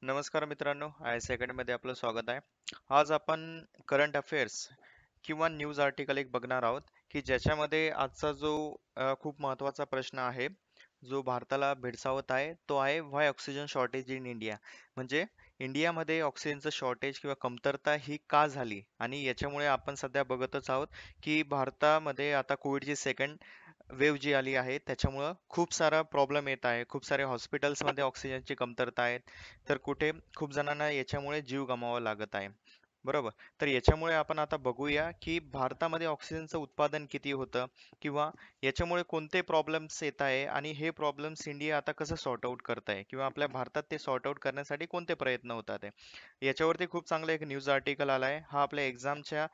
नमस्कार मित्रांनो, I S मध्ये आपलं स्वागत आहे. आज आपण करंट अफेअर्स किंवा न्यूज आर्टिकल एक बघणार आहोत, की ज्याच्यामध्ये आजचा जो खूप महत्त्वाचा प्रश्न आहे, जो भारताला भेडसावत आहे, तो आहे व्हाय ऑक्सिजन शॉर्टेज इन इंडिया. म्हणजे इंडियामध्ये ऑक्सिजनचं शॉर्टेज किंवा कमतरता ही का झाली आणि याच्यामुळे आपण सध्या बघतच आहोत, की भारतामध्ये आता कोविडची सेकंड वेव्ह जी आली आहे त्याच्यामुळं खूप सारा प्रॉब्लेम येत आहे. खूप सारे हॉस्पिटल्समध्ये ऑक्सिजनची कमतरता आहे. तर कुठे खूप जणांना याच्यामुळे जीव गमवावा लागत आहे. बरोबर. तर याच्यामुळे आपण आता बघूया, की भारतामध्ये ऑक्सिजनचं उत्पादन किती होतं किंवा याच्यामुळे कोणते प्रॉब्लेम्स येत आहे आणि हे प्रॉब्लेम्स इंडिया आता कसं सॉर्ट आउट करत आहे किंवा आपल्या भारतात ते सॉर्ट आउट करण्यासाठी कोणते प्रयत्न होतात आहे. याच्यावरती खूप चांगलं एक न्यूज आर्टिकल आला आहे. हा आपल्या एक्झामच्या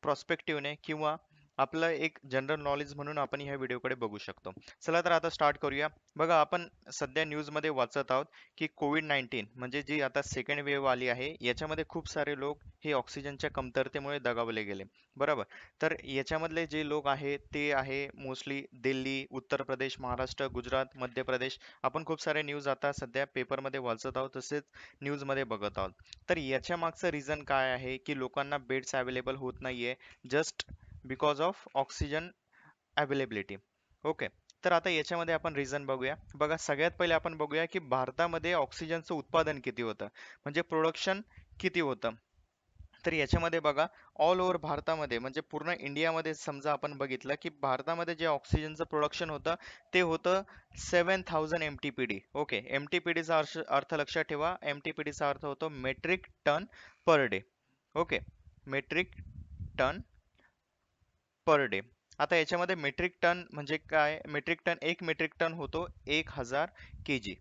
प्रॉस्पेक्टिव्हने किंवा आपलं एक जनरल नॉलेज म्हणून आपण ह्या व्हिडिओकडे बघू शकतो. चला तर आता स्टार्ट करूया. बघा, आपण सध्या न्यूजमध्ये वाचत आहोत की कोविड-19 म्हणजे जी आता सेकंड वेव्ह आली आहे, याच्यामध्ये खूप सारे लोक हे ऑक्सिजनच्या कमतरतेमुळे दगावले गेले. बरोबर. तर याच्यामधले जे लोक आहेत ते आहे मोस्टली दिल्ली, उत्तर प्रदेश, महाराष्ट्र, गुजरात, मध्य प्रदेश. आपण खूप सारे न्यूज आता सध्या पेपरमध्ये वाचत आहोत, तसेच न्यूजमध्ये बघत आहोत. तर याच्या मागचं रिझन काय आहे, की लोकांना बेड्स अवेलेबल होत नाहीये just because of oxygen availability. Okay. तर आता याच्यामध्ये आपण रिझन बघूया. बघा, सगळ्यात पहिले आपण बघूया की भारतामध्ये ऑक्सिजनचं उत्पादन किती होतं, म्हणजे प्रोडक्शन किती होतं. तर याच्यामध्ये बघा, ऑल ओव्हर भारतामध्ये म्हणजे पूर्ण इंडियामध्ये समजा आपण बघितलं की भारतामध्ये जे ऑक्सिजनचं प्रोडक्शन होतं ते होतं 7,000 M T P D. Okay. M T P डीचा अर्थ लक्षात ठेवा. एम टी पी डीचा अर्थ होतो metric ton per day. Okay. Metric ton per day. आता याच्यामध्ये मेट्रिक टन म्हणजे काय? मेट्रिक टन, एक मेट्रिक टन होतो 1,000 केजी.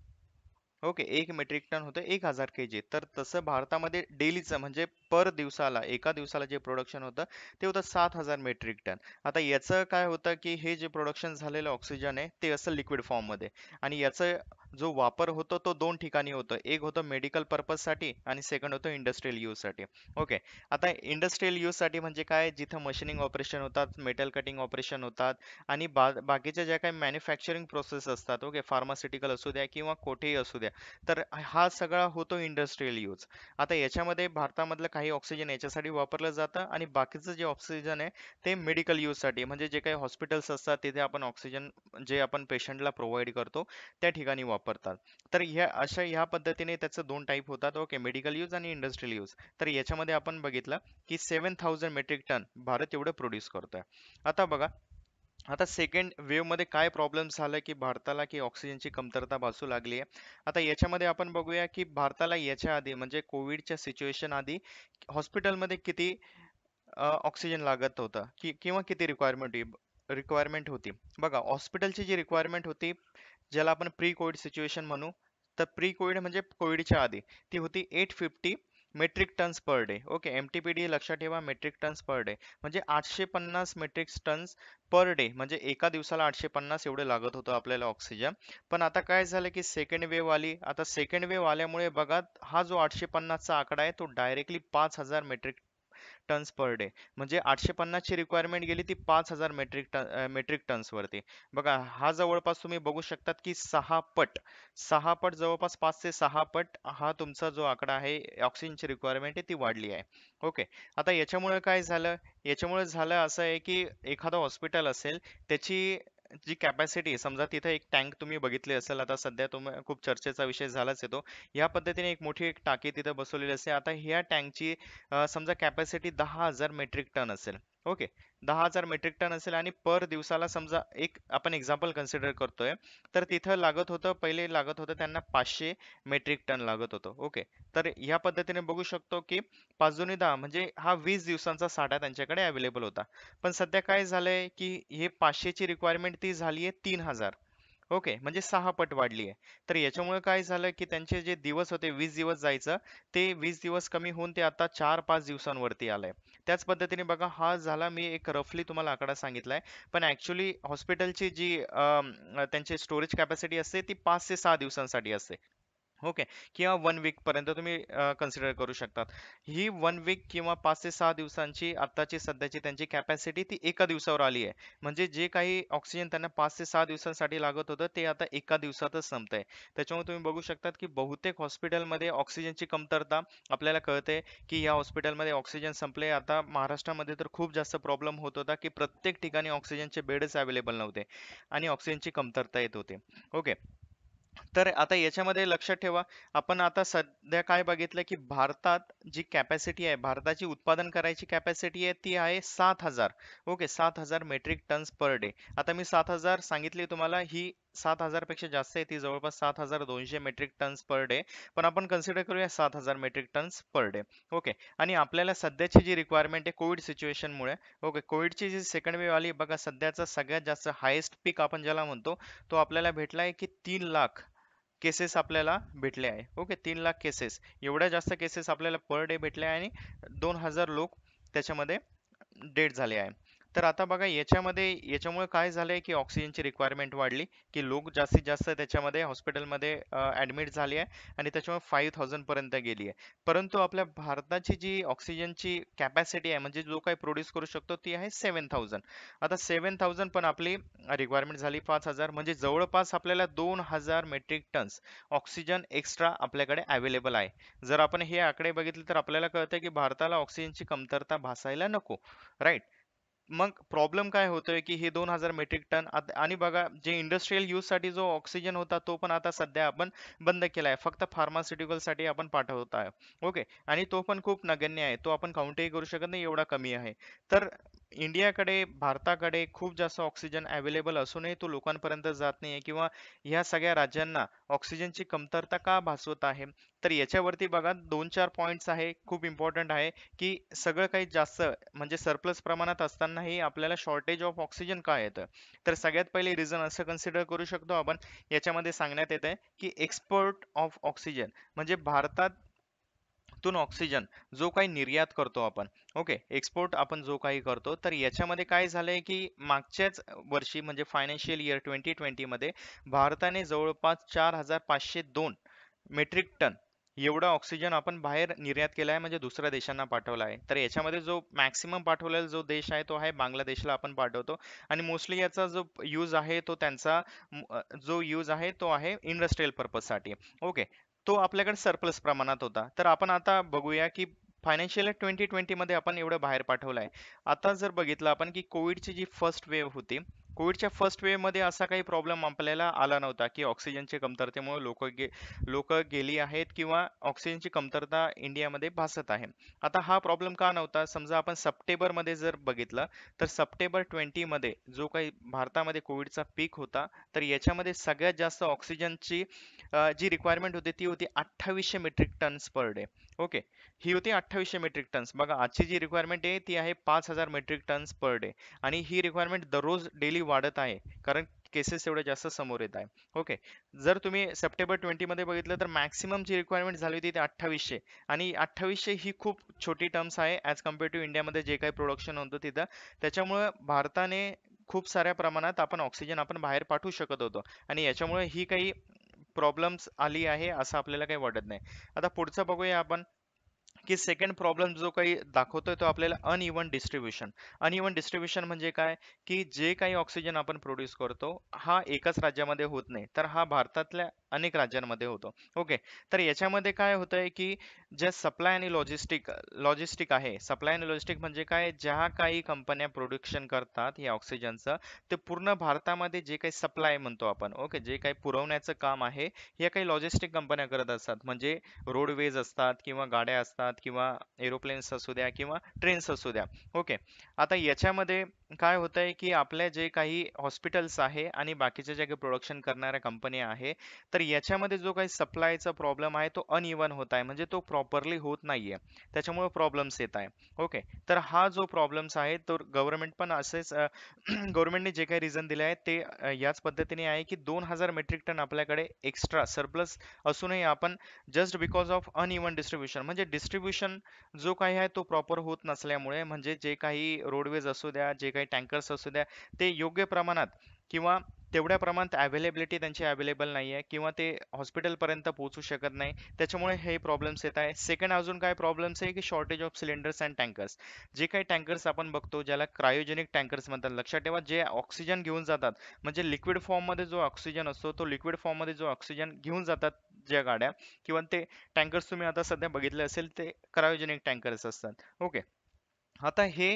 ओके. एक मेट्रिक टन होतं 1,000 केजी. तर तसं भारतामध्ये डेलीचं म्हणजे पर दिवसाला, एका दिवसाला जे प्रोडक्शन होतं ते होतं 7,000 मेट्रिक टन. आता याचं काय होतं, की हे जे प्रोडक्शन झालेलं ऑक्सिजन आहे ते असं लिक्विड फॉर्ममध्ये, आणि याचा जो वापर होतो तो दोन ठिकाणी होतो. एक होतं मेडिकल पर्पजसाठी आणि सेकंड होतं इंडस्ट्रियल यूजसाठी. ओके. आता इंडस्ट्रियल यूजसाठी म्हणजे काय? जिथं मशीनिंग ऑपरेशन होतात, मेटल कटिंग ऑपरेशन होतात आणि बाकीच्या ज्या काही मॅन्युफॅक्चरिंग प्रोसेस असतात, ओके, फार्मास्युटिकल असू द्या किंवा कोठेही असू द्या, तर हा सगळा होतो इंडस्ट्रियल यूज. आता याच्यामध्ये भारतामधलं काही ऑक्सिजन याच्यासाठी वापरलं जातं आणि बाकीचं जे ऑक्सिजन आहे ते मेडिकल यूजसाठी, म्हणजे जे काही हॉस्पिटल्स असतात तिथे आपण ऑक्सिजन जे आपण पेशंटला प्रोव्हाइड करतो त्या ठिकाणी वापरतात. तर ह्या पद्धतीने त्याचं दोन टाईप होतात. ओके. मेडिकल यूज आणि इंडस्ट्रियल यूज. तर याच्यामध्ये आपण बघितलं की 7,000 मेट्रिक टन भारत एवढं प्रोड्यूस करतोय. आता बघा, आता सेकंड वेव्ह मध्ये काय प्रॉब्लेम झाला की भारताला की ऑक्सिजनची कमतरता भासू लागली आहे. आता याच्यामध्ये आपण बघूया की भारताला याच्या आधी म्हणजे कोविडच्या सिच्युएशन आधी हॉस्पिटलमध्ये किती ऑक्सिजन लागत होतं किंवा किती रिक्वायरमेंट होती. बघा, हॉस्पिटलची जी रिक्वायरमेंट होती, ज्याला आपण प्री कोविड सिच्युएशन म्हणू, तर प्री कोविड म्हणजे कोविडच्या आधी ती होती 850 metric tons per day. Okay. MTPD लक्षात ठेवा, मेट्रिक टन्स पर डे म्हणजे 850 मेट्रिक टन्स पर डे, म्हणजे एका दिवसाला 850 एवढे लागत होतं आपल्याला ऑक्सिजन. पण आता काय झालं की सेकंड वेव्ह आली. आता सेकंड वेव्ह आल्यामुळे बघा, हा जो 850 चा आकडा आहे तो directly 5,000 metric tons per day, म्हणजे 850 ची रिक्वायरमेंट गेली ती 5,000 मेट्रिक टन्स वरती. बघा, हा जवळपास तुम्ही बघू शकतात की 6 पट जवळपास 5 ते 6 पट हा तुमचा जो आकडा आहे ऑक्सिजनची रिक्वायरमेंट आहे ती वाढली आहे. ओके. आता याच्यामुळे काय झालं? याच्यामुळे झालं असं आहे की एखादं हॉस्पिटल असेल, त्याची जी कॅपॅसिटी, समजा तिथे एक टँक तुम्ही बघितली असेल, आता सध्या तुम्ही खूप चर्चेचा विषय झालाच आहे तो. या पद्धतीने एक मोठी एक टाकी तिथे बसवलेली असते. आता ह्या टँकची समजा कॅपॅसिटी 10,000 मेट्रिक टन असेल. ओके. 10,000 मेट्रिक टन असेल आणि पर दिवसाला समजा एक आपण एक्झाम्पल कन्सिडर करतोय, तर तिथं पहिले लागत होतं त्यांना 500 मेट्रिक टन लागत होतं. ओके. तर ह्या पद्धतीने बघू शकतो की 5 दुनी 10 म्हणजे हा 20 दिवसांचा साठा त्यांच्याकडे अवेलेबल होता. पण सध्या काय झालंय की हे 500 ची रिक्वायरमेंट ती झालीये 3,000. ओके. म्हणजे 6 पट वाढली आहे. तर याच्यामुळे काय झालं, की त्यांचे जे दिवस होते 20 दिवस जायचं, ते 20 दिवस कमी होऊन ते आता 4-5 दिवसांवरती आलंय. त्याच पद्धतीने बघा, हा झाला मी एक रफली तुम्हाला आकडा सांगितलाय. पण ॲक्चुअली हॉस्पिटलची जी त्यांची स्टोरेज कॅपॅसिटी असते ती 5 ते 6 दिवसांसाठी असते. ओके. किंवा 1 वीक पर्यंत तुम्ही कन्सिडर करू शकतात. ही 1 वीक किंवा 5 ते 6 दिवसांची आत्ताची सध्याची त्यांची कॅपॅसिटी ती एका दिवसावर आली आहे. म्हणजे जे काही ऑक्सिजन त्यांना 5 ते 6 दिवसांसाठी लागत होतं, ते आता एका दिवसातच संपतंय. त्याच्यामुळे तुम्ही बघू शकतात, की बहुतेक हॉस्पिटलमध्ये ऑक्सिजनची कमतरता आपल्याला कळते, की या हॉस्पिटलमध्ये ऑक्सिजन संपले. आता महाराष्ट्रामध्ये तर खूप जास्त प्रॉब्लेम होत होता, की प्रत्येक ठिकाणी ऑक्सिजनचे बेडच अवेलेबल नव्हते आणि ऑक्सिजनची कमतरता येत होती. ओके. तर आता याच्यामध्ये लक्षात ठेवा, आपण आता सध्या काय बघितलं, की भारतात जी कॅपॅसिटी आहे, भारताची उत्पादन करायची कॅपॅसिटी आहे, ती आहे 7,000. Okay, 7,000 metric tons per day. आता मी 7,000 सांगितली तुम्हाला, ही 7,000 पेक्षा जास्त आहे, ती जवळपास 7,200 मेट्रिक टन्स पर डे. पण आपण कन्सिडर करूया 7,000 metric tons per day. Okay. आणि आपल्याला सध्याची जी रिक्वायरमेंट आहे कोविड सिच्युएशनमुळे, ओके, कोविडची जी सेकंड वेव्ह आली बघा, सध्याचा सगळ्यात जास्त हायेस्ट पीक आपण ज्याला म्हणतो, तो आपल्याला भेटला आहे, की 3,00,000 केसेस आपल्याला भेटले आहे. Okay, 3,00,000 cases. एवढ्या जास्त केसेस आपल्याला पर डे भेटले आहे आणि 2,000 लोक त्याच्यामध्ये डेड झाले आहे. तर आता बघा याच्यामुळे काय झालंय, की ऑक्सिजनची रिक्वायरमेंट वाढली, की लोक जास्तीत जास्त त्याच्यामध्ये हॉस्पिटलमध्ये ऍडमिट झाली आहे आणि त्याच्यामुळे 5,000 पर्यंत गेली आहे. परंतु आपल्या भारताची जी ऑक्सिजनची कॅपॅसिटी आहे, म्हणजे जो काही प्रोड्यूस करू शकतो, ती आहे 7,000. आता 7,000 पण आपली रिक्वायरमेंट झाली 5,000, म्हणजे जवळपास आपल्याला 2,000 मेट्रिक टन्स ऑक्सिजन एक्स्ट्रा आपल्याकडे अवेलेबल आहे. जर आपण हे आकडे बघितले तर आपल्याला कळतं, की भारताला ऑक्सिजनची कमतरता भासायला नको. राईट. मग प्रॉब्लेम काय होतोय, की हे 2,000 मेट्रिक टन आणि बघा, जे इंडस्ट्रियल यूज साठी जो ऑक्सिजन होता, तो पण आता सध्या आपण बंद केलाय. फक्त फार्मास्युटिकल साठी आपण पाठवत आहे. ओके. आणि तो पण खूप नगण्य आहे. तो आपण काउंटही करू शकत नाही, एवढा कमी आहे. तर इंडियाकडे, भारताकडे खूप जास्त ऑक्सिजन अवेलेबल असूनही तो लोकांपर्यंत जात नाहीये, किंवा ह्या सगळ्या राज्यांना ऑक्सिजनची कमतरता का भासवत आहे? तर याच्यावरती बघा 2-4 पॉइंट्स आहे, खूप इम्पॉर्टंट आहे, की सगळं काही जास्त म्हणजे सरप्लस प्रमाणात असतानाही आपल्याला शॉर्टेज ऑफ ऑक्सिजन का येतं? तर सगळ्यात पहिले रिझन असं कन्सिडर करू शकतो आपण, याच्यामध्ये सांगण्यात येत आहे, की एक्सपोर्ट ऑफ ऑक्सिजन, म्हणजे भारतातून ऑक्सिजन जो काही निर्यात करतो आपण, ओके, एक्सपोर्ट आपण जो काही करतो, तर याच्यामध्ये काय झालंय, की मागच्याच वर्षी म्हणजे फायनान्शियल इयर 2020 मध्ये भारताने जवळपास 4,502 मेट्रिक टन एवढा ऑक्सिजन आपण बाहेर निर्यात केला आहे, म्हणजे दुसऱ्या देशांना पाठवला आहे. तर याच्यामध्ये जो मॅक्सिमम पाठवलेला जो देश आहे, तो आहे बांगलादेशला आपण पाठवतो. आणि मोस्टली याचा जो यूज आहे, तो त्यांचा जो यूज आहे, तो आहे इंडस्ट्रियल पर्पजसाठी. ओके. तो आपल्याकडे सरप्लस प्रमाणात होता. तर आपण आता बघूया, की फायनान्शियल 2020 मध्ये आपण एवढं बाहेर पाठवलं आहे. आता जर बघितलं आपण, की कोविडची जी फर्स्ट वेव्ह होती, कोविडच्या फर्स्ट वेव्ह मध्ये असा काही प्रॉब्लेम आपल्याला आला नव्हता, की ऑक्सिजनच्या कमतरतेमुळे लोक गेली आहेत, किंवा ऑक्सिजनची कमतरता इंडियामध्ये भासत आहे. आता हा प्रॉब्लेम का नव्हता? समजा आपण सप्टेंबर मध्ये जर बघितलं, तर सप्टेंबर 20 मध्ये जो काही भारतामध्ये कोविडचा पीक होता, तर याच्यामध्ये सगळ्यात जास्त ऑक्सिजनची जी रिक्वायरमेंट होती, ती होती 2800 metric tons per day. Okay. ही होती 2800 मेट्रिक टन्स. बघा, आजची जी रिक्वायरमेंट आहे, ती आहे 5,000 मेट्रिक टन्स पर डे. आणि ही रिक्वायरमेंट दररोज डेली वाढत आहे, कारण केसेस एवढे जास्त समोर येत आहे. ओके. जर तुम्ही सप्टेंबर 20 मध्ये बघितलं, तर मॅक्सिमम जी रिक्वायरमेंट झाली होती ती 2800. आणि 2800 ही खूप छोटी टर्म्स आहे ऍज कम्पेअर टू इंडियामध्ये जे काही प्रोडक्शन होतं तिथं. त्याच्यामुळे भारताने खूप साऱ्या प्रमाणात ऑक्सिजन आपण बाहेर पाठवू शकत होतो. आणि याच्यामुळे ही काही प्रॉब्लेम्स आली आहे असं आपल्याला काही वाटत नाही. आता पुढचं बघूया आपण, की सेकंड प्रॉब्लेम जो काही दाखवतोय, तो आपल्याला अनइवन डिस्ट्रीब्युशन. अनइवन डिस्ट्रीब्युशन म्हणजे काय, की जे काही ऑक्सिजन आपण प्रोड्यूस करतो, हा एकाच राज्यामध्ये होत नाही, तर हा भारतातल्या अनेक राज्यांमध्ये होतो. ओके. तर याच्यामध्ये काय होतंय, की जे सप्लाय आणि लॉजिस्टिक लॉजिस्टिक आहे, सप्लाय आणि लॉजिस्टिक म्हणजे काय, ज्या काही कंपन्या प्रोडक्शन करतात या ऑक्सिजनचं, ते पूर्ण भारतामध्ये जे काही सप्लाय म्हणतो आपण, ओके, जे काही पुरवण्याचं काम आहे, या काही लॉजिस्टिक कंपन्या करत असतात. म्हणजे रोडवेज असतात, किंवा गाड्या असतात, किंवा एरोप्लेन्स असू द्या, किंवा ट्रेन्स असू द्या. ओके. आता याच्यामध्ये काय होतंय, की आपल्या जे काही हॉस्पिटल्स आहे आणि बाकीच्या ज्या काही प्रोडक्शन करणाऱ्या कंपन्या आहे, तर याच्यामध्ये जो काही सप्लायचा प्रॉब्लेम आहे, तो अनइवन होत आहे, म्हणजे तो प्रॉपरली होत नाहीये. त्याच्यामुळे प्रॉब्लेम्स येत आहे. ओके. तर हा जो प्रॉब्लेम्स आहे, तो गव्हर्नमेंट पण असेच गव्हर्नमेंटने जे काही रिझन दिले आहेत, ते याच पद्धतीने आहे, की 2,000 मेट्रिक टन आपल्याकडे एक्स्ट्रा सरप्लस असूनही आपण just because of uneven distribution, म्हणजे डिस्ट्रीब्युशन जो काही आहे, तो प्रॉपर होत नसल्यामुळे, म्हणजे जे काही रोडवेज असू द्या, जे काही टँकर्स असू द्या, ते योग्य प्रमाणात, किंवा तेवढ्या प्रमाणात अवेलेबिलिटी त्यांची अवेलेबल नाही आहे किंवा ते हॉस्पिटलपर्यंत पोहोचू शकत नाही. त्याच्यामुळे हे प्रॉब्लेम्स येत आहे. सेकंड अजून काय प्रॉब्लेम्स आहे की shortage of cylinders and tankers. जे काही टँकर्स आपण बघतो ज्याला क्रायोजेनिक टँकर्स म्हणतात. लक्षात ठेवा जे ऑक्सिजन घेऊन जातात म्हणजे लिक्विड फॉर्ममध्ये जो ऑक्सिजन असतो तो लिक्विड फॉर्ममध्ये जो ऑक्सिजन घेऊन जातात ज्या गाड्या किंवा ते टँकर्स तुम्ही आता सध्या बघितले असेल ते क्रायोजेनिक टँकर्स असतात. ओके. आता हे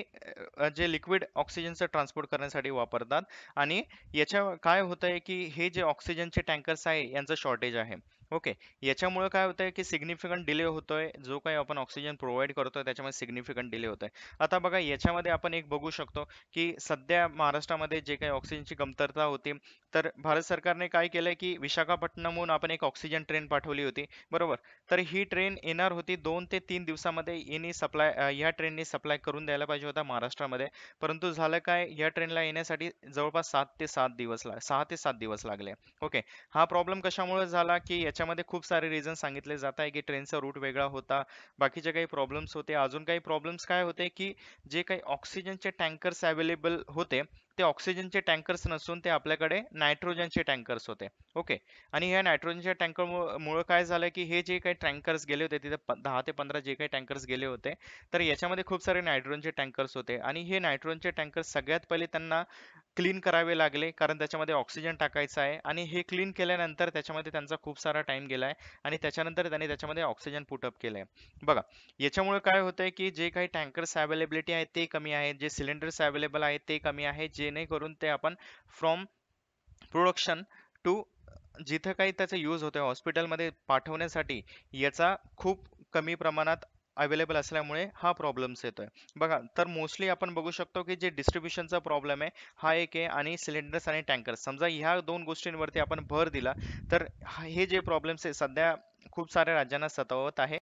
जे लिक्विड ऑक्सिजनचं ट्रान्सपोर्ट करण्यासाठी वापरतात आणि याच्या काय होतंय की हे जे ऑक्सिजनचे टँकर्स आहे यांचं शॉर्टेज आहे. ओके. याच्यामुळे काय होतंय की सिग्निफिकंट डिले होतोय. जो काही आपण ऑक्सिजन प्रोव्हाइड करतोय त्याच्यामध्ये सिग्निफिकंट डिले होतोय. आता बघा याच्यामध्ये आपण एक बघू शकतो की सध्या महाराष्ट्रामध्ये जे काही ऑक्सिजनची कमतरता होती, तर भारत सरकारने काय केलंय की विशाखापट्टणमहून आपण एक ऑक्सिजन ट्रेन पाठवली होती. बरोबर. तर ही ट्रेन येणार होती 2 ते 3 दिवसामध्ये ह्या ट्रेननी सप्लाय करून द्यायला पाहिजे होता महाराष्ट्रामध्ये. परंतु झालं काय, या ट्रेनला येण्यासाठी जवळपास 6 ते 7 दिवस लागले. ओके. हा प्रॉब्लेम कशामुळे झाला, की याच्यामध्ये खूप सारे रिझन सांगितले जात आहे, की ट्रेनचा रूट वेगळा होता. बाकीचे काही प्रॉब्लेम्स होते. अजून काही प्रॉब्लेम्स काय होते, की जे काही ऑक्सिजनचे टँकर्स अवेलेबल होते, ते ऑक्सिजनचे टँकर्स नसून ते आपल्याकडे नायट्रोजनचे टँकर्स होते. ओके. आणि ह्या नायट्रोजनच्या टँकर मुळे काय झालं की हे जे काही टँकर्स गेले होते तिथे 10 ते 15 जे काही टँकर्स गेले होते तर याच्यामध्ये खूप सारे नायट्रोजनचे टँकर्स होते आणि हे नायट्रोजनचे टँकर्स सगळ्यात पहिले त्यांना क्लीन करावे लागले कारण त्याच्यामध्ये ऑक्सिजन टाकायचा आहे आणि हे क्लीन केल्यानंतर त्याच्यामध्ये त्यांचा खूप सारा टाइम गेलाय आणि त्याच्यानंतर त्यांनी त्याच्यामध्ये ऑक्सिजन पुटअप केलंय. बघा याच्यामुळे काय होतंय की जे काही टँकर्स अवेलेबिलिटी आहे ते कमी आहे, जे सिलेंडर्स अवेलेबल आहेत ते कमी आहे, जेणेकरून ते आपण फ्रॉम प्रोडक्शन टू जिथं काही त्याचा यूज होतोय हॉस्पिटलमध्ये पाठवण्यासाठी याचा खूप कमी प्रमाणात अवेलेबल असल्यामुळे हा प्रॉब्लेम्स येतोय. बघा तर मोस्टली आपण बघू शकतो की जे डिस्ट्रीब्युशनचा प्रॉब्लेम आहे हा एक आहे आणि सिलेंडर्स आणि टँकर्स समजा ह्या दोन गोष्टींवरती आपण भर दिला तर हे जे प्रॉब्लेम्स आहे सध्या खूप साऱ्या राज्यांना सतावत आहे.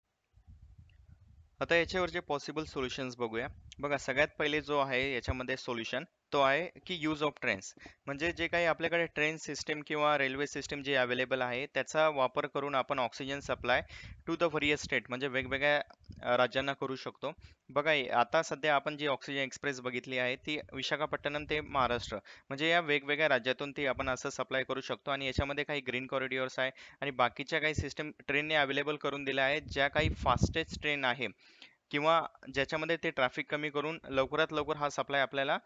आता याच्यावरचे पॉसिबल सोल्युशन्स बघूया. बघा सगळ्यात पहिले जो आहे याच्यामध्ये सोल्युशन तो आहे की यूज ऑफ ट्रेन्स. म्हणजे जे काही आपल्याकडे ट्रेन सिस्टीम किंवा रेल्वे सिस्टीम जे अवेलेबल आहे त्याचा वापर करून आपण oxygen supply to the various state म्हणजे वेगवेगळ्या राज्यांना करू शकतो. बघा आता सध्या आपण जी ऑक्सिजन एक्सप्रेस बघितली आहे ती विशाखापट्टणम ते महाराष्ट्र म्हणजे या वेगवेगळ्या राज्यातून ती आपण असं सप्लाय करू शकतो आणि याच्यामध्ये काही ग्रीन कॉरिडॉर्स आहे आणि बाकीच्या काही सिस्टम ट्रेनने अवेलेबल करून दिल्या आहेत ज्या काही फास्टेस्ट ट्रेन आहे किंवा ज्याच्यामध्ये ते ट्रॅफिक कमी करून लवकरात लवकर हा सप्लाय आपल्याला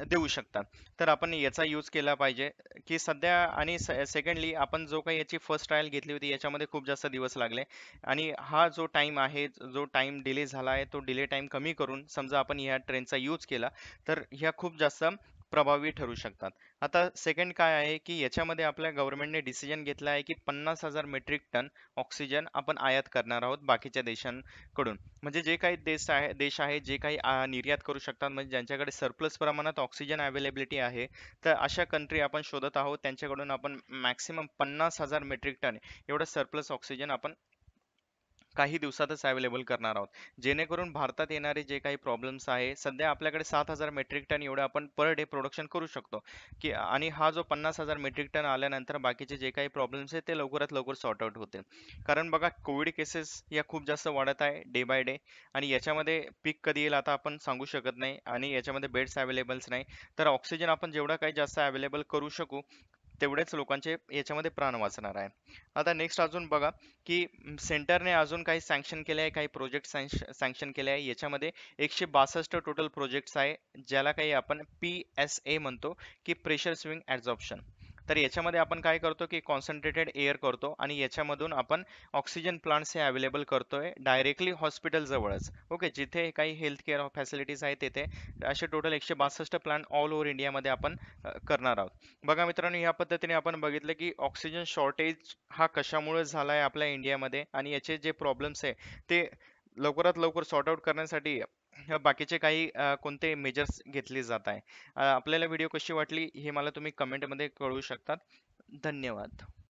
देऊ शकतात. तर आपण याचा यूज केला पाहिजे की सध्या आणि सेकंडली आपण जो काही याची फर्स्ट ट्रायल घेतली होती याच्यामध्ये खूप जास्त दिवस लागले आणि हा जो टाइम आहे जो टाइम डिले झाला आहे तो डिले टाइम कमी करून समजा आपण ह्या ट्रेनचा यूज केला तर ह्या खूप जास्त प्रभावी ठरू शकतात. आता सेकंड काय आहे की याच्यामध्ये आपल्या गव्हर्नमेंटने डिसिजन घेतला आहे की 50,000 मेट्रिक टन ऑक्सिजन आपण आयात करणार आहोत बाकीच्या देशांकडून. म्हणजे जे काही देश आहे जे काही निर्यात करू शकतात म्हणजे ज्यांच्याकडे सरप्लस प्रमाणात ऑक्सिजन अवेलेबिलिटी आहे तर अशा कंट्री आपण शोधत आहोत त्यांच्याकडून आपण मॅक्सिमम 50,000 मेट्रिक टन एवढं सरप्लस ऑक्सिजन आपण काही दिवसातच अवेलेबल करणार आहोत. जेणेकरून भारतात येणारे जे काही प्रॉब्लेम्स आहे सध्या आपल्याकडे 7,000 मेट्रिक टन एवढं आपण पर डे प्रोडक्शन करू शकतो की आणि हा जो 50,000 मेट्रिक टन आल्यानंतर बाकीचे जे काही प्रॉब्लेम्स आहेत ते लवकरात लवकर सॉर्ट आउट होतील. कारण बघा कोविड केसेस या खूप जास्त वाढत आहे डे बाय डे आणि याच्यामध्ये पीक कधी येईल आता आपण सांगू शकत नाही आणि याच्यामध्ये बेड्स अवेलेबल्स नाही. तर ऑक्सिजन आपण जेवढा काही जास्त अवेलेबल करू शकू तेवढेच लोकांचे याच्यामध्ये प्राण वाचणार आहे. आता नेक्स्ट अजून बघा की सेंटरने अजून काही सँक्शन केले आहे, काही प्रोजेक्ट सँक्शन केले आहे. याच्यामध्ये 162 टोटल प्रोजेक्ट्स आहे, ज्याला काही आपण PSA म्हणतो की प्रेशर स्विंग ॲब्झॉर्प्शन. तर याच्यामध्ये आपण काय करतो की कॉन्सन्ट्रेटेड एअर करतो आणि याच्यामधून आपण ऑक्सिजन प्लांट्स हे अवेलेबल करतोय डायरेक्टली हॉस्पिटल जवळच. ओके. जिथे काही हेल्थ केअर फॅसिलिटीज आहेत तिथे असे टोटल 162 प्लांट ऑल ओव्हर इंडियामध्ये आपण करणार आहोत. बघा मित्रांनो या पद्धतीने आपण बघितलं की ऑक्सिजन शॉर्टेज हा कशामुळे झाला आहे आपल्या इंडियामध्ये आणि याचे जे प्रॉब्लेम्स आहे ते लवकरात लवकर सॉर्ट आउट करण्यासाठी बाकीचे काही कोणते मेजर्स घेतले जात आहे. आपल्याला व्हिडिओ कशी वाटली हे मला तुम्ही कमेंटमध्ये कळवू शकतात. धन्यवाद.